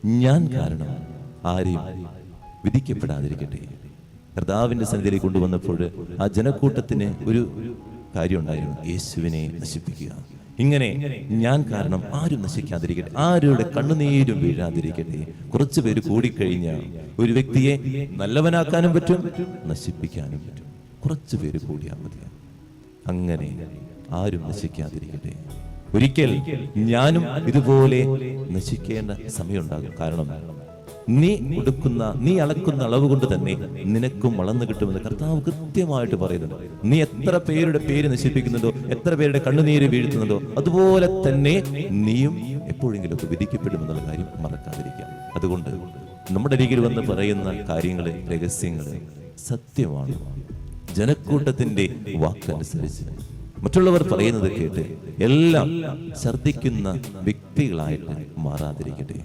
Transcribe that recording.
ഞാൻ കാരണം ആരെയും വിധിക്കപ്പെടാതിരിക്കട്ടെ. കർത്താവിന്റെ സന്നിധിയിലേക്ക് കൊണ്ടുവന്നപ്പോൾ ആ ജനക്കൂട്ടത്തിന് ഒരു കാര്യം ഉണ്ടായിരുന്നു, യേശുവിനെ നശിപ്പിക്കുക. ഇങ്ങനെ ഞാൻ കാരണം ആരും നശിക്കാതിരിക്കട്ടെ, ആരുടെ കണ്ണുനീരും വീഴാതിരിക്കട്ടെ. കുറച്ചു പേര് കൂടിക്കഴിഞ്ഞാൽ ഒരു വ്യക്തിയെ നല്ലവനാക്കാനും പറ്റും, നശിപ്പിക്കാനും പറ്റും. കുറച്ചു പേര് കൂടിയാൽ മതിയാണ്. അങ്ങനെ ആരും നശിക്കാതിരിക്കട്ടെ. ഒരിക്കൽ ഞാനും ഇതുപോലെ നശിക്കേണ്ട സമയമുണ്ടാകും. കാരണം നീ അളക്കുന്ന അളവ് കൊണ്ട് തന്നെ നിനക്കും വളർന്നു കിട്ടുമെന്ന് കർത്താവ് കൃത്യമായിട്ട് പറയുന്നുണ്ട്. നീ എത്ര പേരുടെ പേര് നശിപ്പിക്കുന്നുണ്ടോ, എത്ര പേരുടെ കണ്ണുനീര് വീഴ്ത്തുന്നുണ്ടോ, അതുപോലെ തന്നെ നീയും എപ്പോഴെങ്കിലും ഒക്കെ വിധിക്കപ്പെടുമെന്നുള്ള കാര്യം മറക്കാതിരിക്കാം. അതുകൊണ്ട് നമ്മുടെ അരികിൽ വന്ന് പറയുന്ന കാര്യങ്ങള്, രഹസ്യങ്ങള് സത്യമാണ്. ജനക്കൂട്ടത്തിന്റെ വാക്കനുസരിച്ച് മറ്റുള്ളവർ പറയുന്നത് കേട്ട് എല്ലാം ഛർദ്ദിക്കുന്ന വ്യക്തികളായിട്ട് മാറാതിരിക്കട്ടെ.